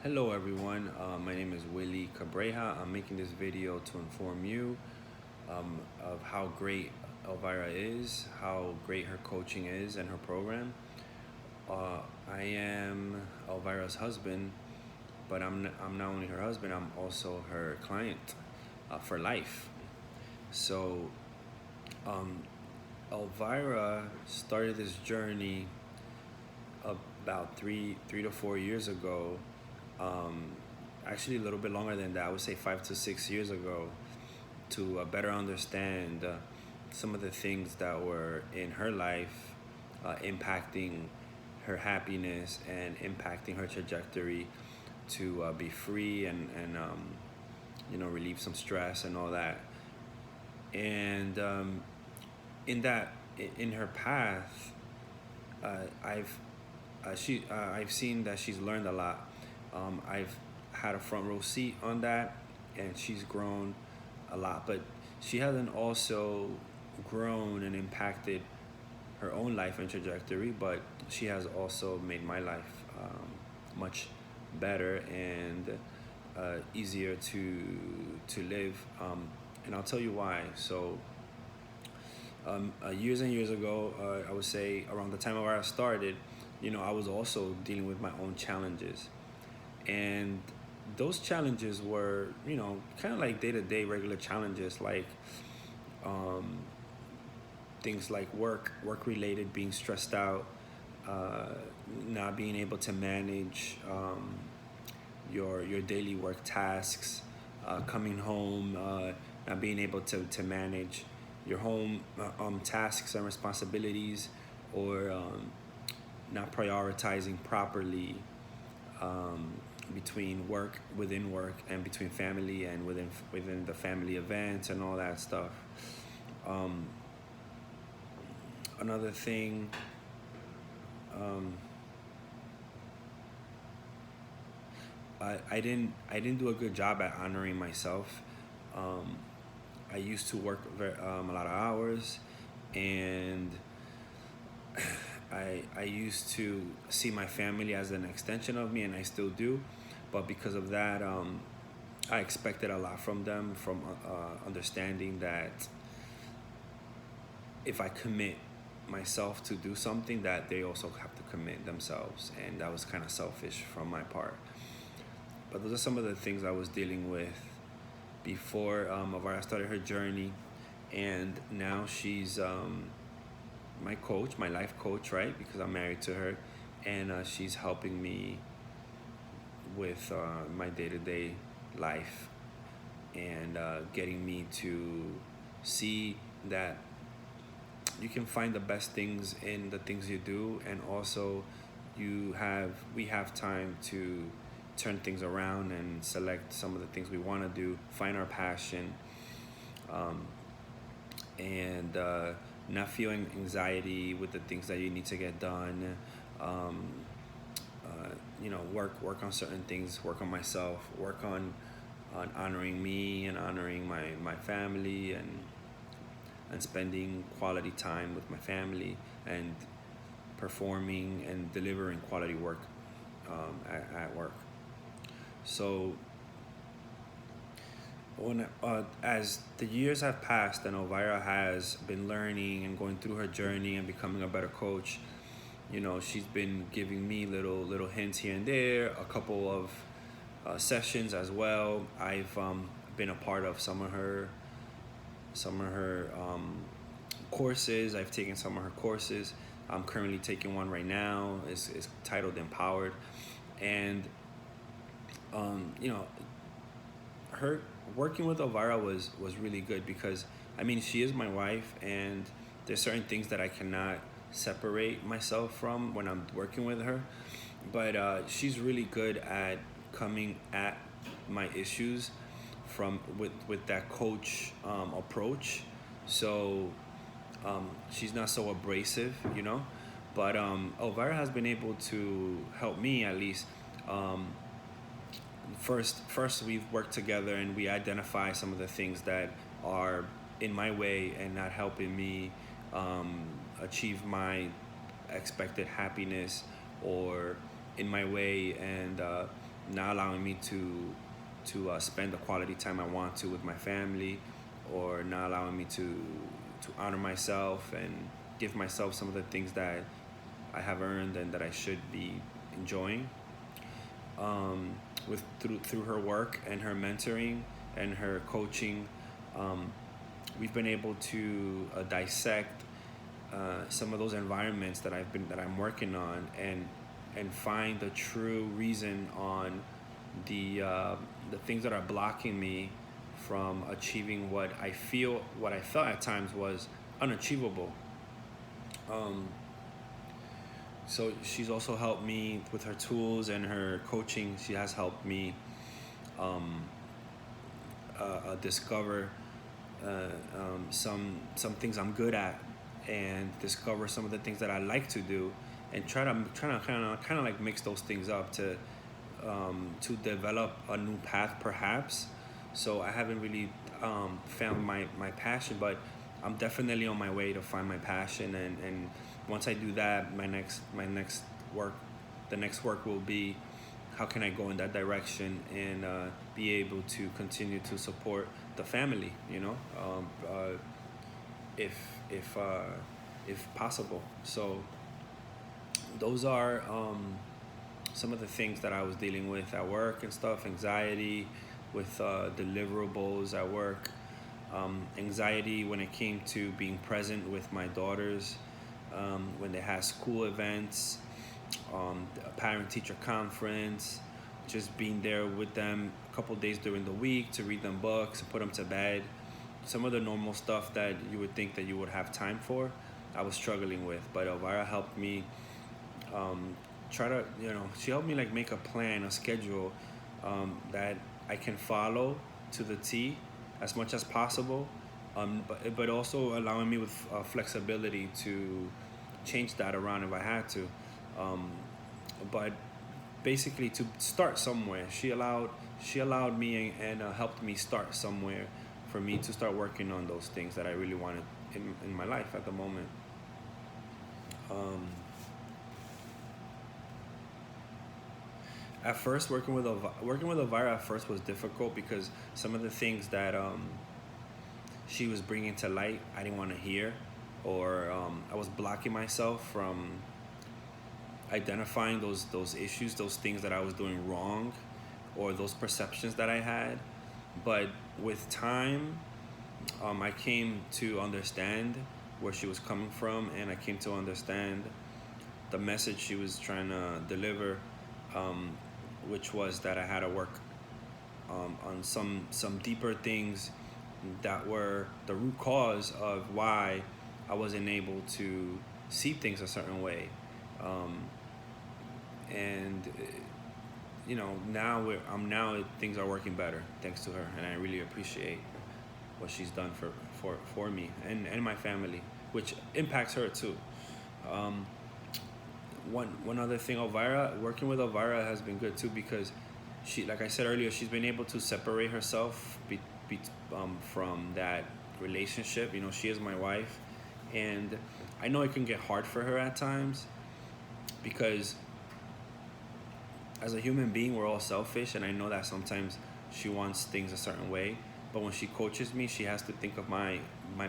Hello everyone, my name is Willie Cabreja. I'm making this video to inform you of how great Elvira is, how great her coaching is and her program. I am Elvira's husband, but I'm not only her husband, I'm also her client for life. So um, Elvira started this journey about three to 4 years ago. Um, Actually, a little bit longer than that. I would say 5 to 6 years ago, to better understand some of the things that were in her life, impacting her happiness and impacting her trajectory to be free and relieve some stress and all that. And in that, in her path, I've I've seen that she's learned a lot. I've had a front row seat on that, and she's grown a lot. But she hasn't also grown and impacted her own life and trajectory, but she has also made my life much better and easier to live. And I'll tell you why. So years and years ago, I would say around the time where I started, I was also dealing with my own challenges. And those challenges were, kind of like day to day regular challenges, like um, things like work related, being stressed out, uh, not being able to manage your daily work tasks, coming home, not being able to manage your home tasks and responsibilities, or not prioritizing properly um, between within work, and between family and within the family events and all that stuff. Um, Another thing, um, I didn't do a good job at honoring myself. Um, I used to work a lot of hours, and I used to see my family as an extension of me, and I still do. But because of that, I expected a lot from them, from understanding that if I commit myself to do something, that they also have to commit themselves, and that was kind of selfish from my part. But those are some of the things I was dealing with before Avara started her journey, and now she's my coach, my life coach, right? Because I'm married to her, and she's helping me with my day-to-day life, and getting me to see that you can find the best things in the things you do, and also we have time to turn things around and select some of the things we want to do, find our passion, um, and not feeling anxiety with the things that you need to get done. Um, work on certain things, work on myself, work on honoring me and honoring my family, and spending quality time with my family, and performing and delivering quality work at work. So as the years have passed and Elvira has been learning and going through her journey and becoming a better coach, she's been giving me little hints here and there, a couple of sessions as well. I've been a part of some of her courses. I've taken some of her courses. I'm currently taking one right now. It's titled Empowered, and you know, her working with Elvira was really good, because I mean, she is my wife, and there's certain things that I cannot separate myself from when I'm working with her. But she's really good at coming at my issues from with that coach approach. So she's not so abrasive, But Elvira has been able to help me, at least. Um, first we've worked together, and we identify some of the things that are in my way and not helping me um, achieve my expected happiness, or in my way and not allowing me to spend the quality time I want to with my family, or not allowing me to honor myself and give myself some of the things that I have earned and that I should be enjoying. With through her work and her mentoring and her coaching, we've been able to dissect some of those environments that I'm working on, and find the true reason on the things that are blocking me from achieving what I felt at times was unachievable. Um, so she's also helped me with her tools and her coaching. She has helped me um, discover some things I'm good at, and discover some of the things that I like to do, and try to kind of like mix those things up to develop a new path perhaps. So I haven't really found my passion, but I'm definitely on my way to find my passion, and once I do that, my next work the next work will be how can I go in that direction and be able to continue to support the family, if if uh, if possible. So those are some of the things that I was dealing with at work and stuff. Anxiety with deliverables at work. Anxiety when it came to being present with my daughters when they had school events, a parent-teacher conference, just being there with them a couple days during the week to read them books, put them to bed. Some of the normal stuff that you would think that you would have time for, I was struggling with. But Elvira helped me um, she helped me like make a plan, a schedule that I can follow to the T as much as possible, but also allowing me with flexibility to change that around if I had to. Um, but basically, to start somewhere, she allowed me and helped me start somewhere for me to start working on those things that I really wanted in my life at the moment. Um, at first, working with Elvira at first was difficult because some of the things that she was bringing to light I didn't want to hear, or I was blocking myself from identifying those issues, those things that I was doing wrong, or those perceptions that I had. But with time, I came to understand where she was coming from, and I came to understand the message she was trying to deliver, um, which was that I had to work on some deeper things that were the root cause of why I wasn't able to see things a certain way. Um, and now things are working better thanks to her, and I really appreciate what she's done for me and my family, which impacts her too. Um, one other thing, working with Elvira has been good too, because like I said earlier, she's been able to separate herself from that relationship. She is my wife, and I know it can get hard for her at times because as a human being, we're all selfish, and I know that sometimes she wants things a certain way. But when she coaches me, she has to think of my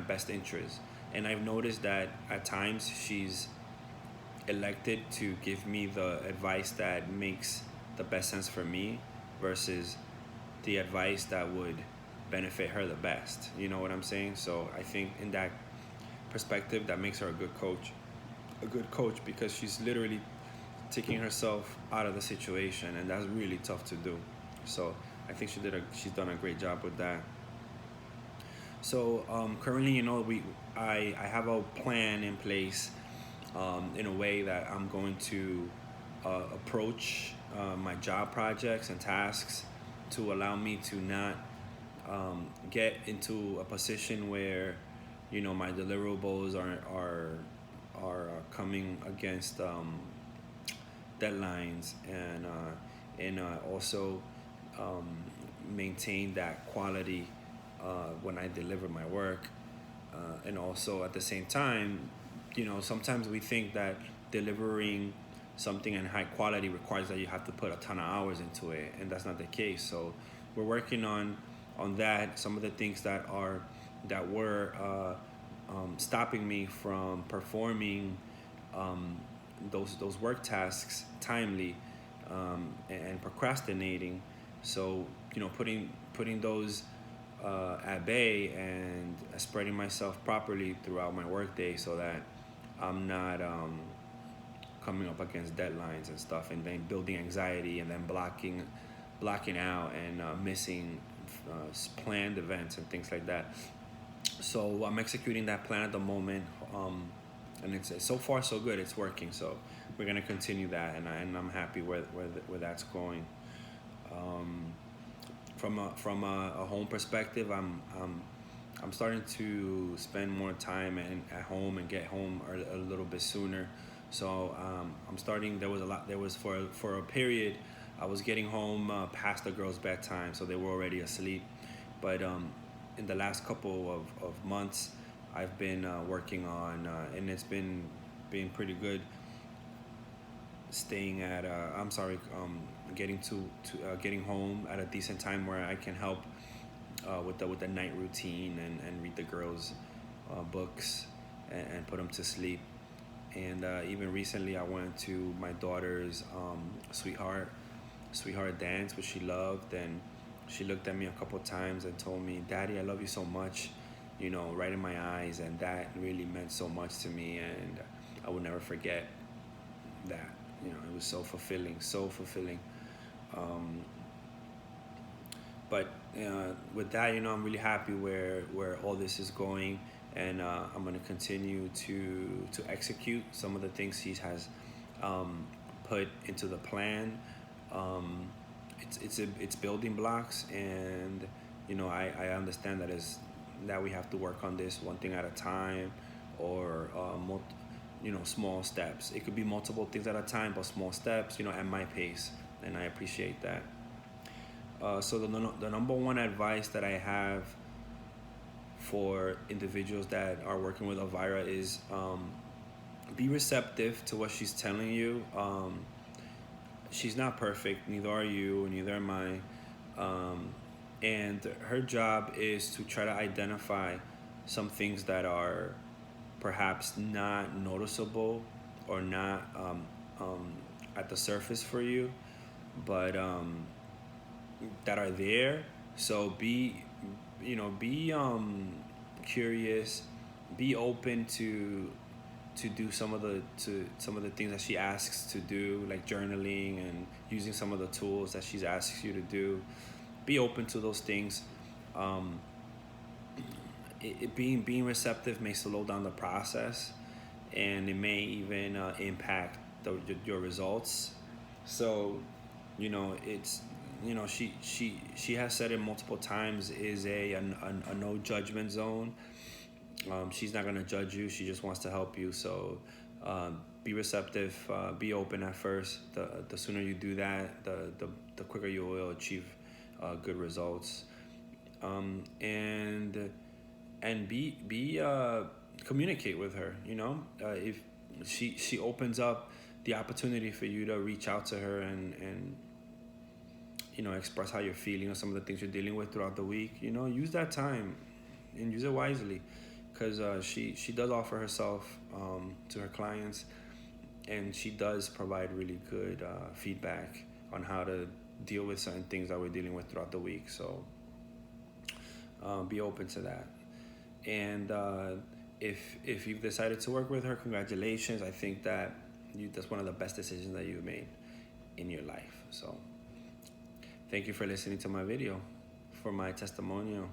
best interest. And I've noticed that at times she's elected to give me the advice that makes the best sense for me versus the advice that would benefit her the best. You know what I'm saying? So I think in that perspective, that makes her a good coach because she's literally taking herself out of the situation, and that's really tough to do. So I think she's done a great job with that. So currently, I have a plan in place, in a way that I'm going to approach my job projects and tasks to allow me to not get into a position where my deliverables are coming against deadlines, and also um, maintain that quality when I deliver my work, and also at the same time, sometimes we think that delivering something in high quality requires that you have to put a ton of hours into it, and that's not the case. So we're working on that. Some of the things that were stopping me from performing those work tasks timely, and procrastinating. So putting those at bay and spreading myself properly throughout my workday, so that I'm not coming up against deadlines and stuff, and then building anxiety, and then blocking out, and missing planned events and things like that. So I'm executing that plan at the moment, and it's so far so good. It's working. So we're gonna continue that, and I'm happy where that's going. From a home perspective, I'm starting to spend more time at home and get home a little bit sooner. So I'm starting. There was for a period, I was getting home past the girls' bedtime, so they were already asleep. But in the last couple of months, I've been working on, and it's been pretty good. Staying at getting home at a decent time where I can help with the night routine, and read the girls' books, and put them to sleep. And even recently, I went to my daughter's sweetheart dance, which she loved, and she looked at me a couple times and told me, "Daddy, I love you so much," right in my eyes, and that really meant so much to me, and I will never forget that. It was so fulfilling, so fulfilling. But with that, I'm really happy where all this is going, and I'm going to continue to execute some of the things he has put into the plan. It's building blocks, and I understand that we have to work on this one thing at a time, or small steps. It could be multiple things at a time, but small steps, at my pace, and I appreciate that. So the number one advice that I have for individuals that are working with Elvira is be receptive to what she's telling you. She's not perfect, neither are you, neither am I. And her job is to try to identify some things that are perhaps not noticeable, or not at the surface for you, but that are there. So be curious, be open to do some of the things that she asks to do, like journaling and using some of the tools that she's asks you to do. Be open to those things. Being receptive may slow down the process, and it may even impact your results. So it's she has said it multiple times, is a no judgment zone. She's not going to judge you. She just wants to help you. So be receptive, be open at first. The sooner you do that, the quicker you will achieve good results. And communicate with her. If she opens up the opportunity for you to reach out to her, and express how you're feeling, or some of the things you're dealing with throughout the week, use that time and use it wisely, because she does offer herself to her clients, and she does provide really good feedback on how to deal with certain things that we're dealing with throughout the week. So be open to that. And if you've decided to work with her, congratulations. I think that's one of the best decisions that you've made in your life. So thank you for listening to my video, for my testimonial.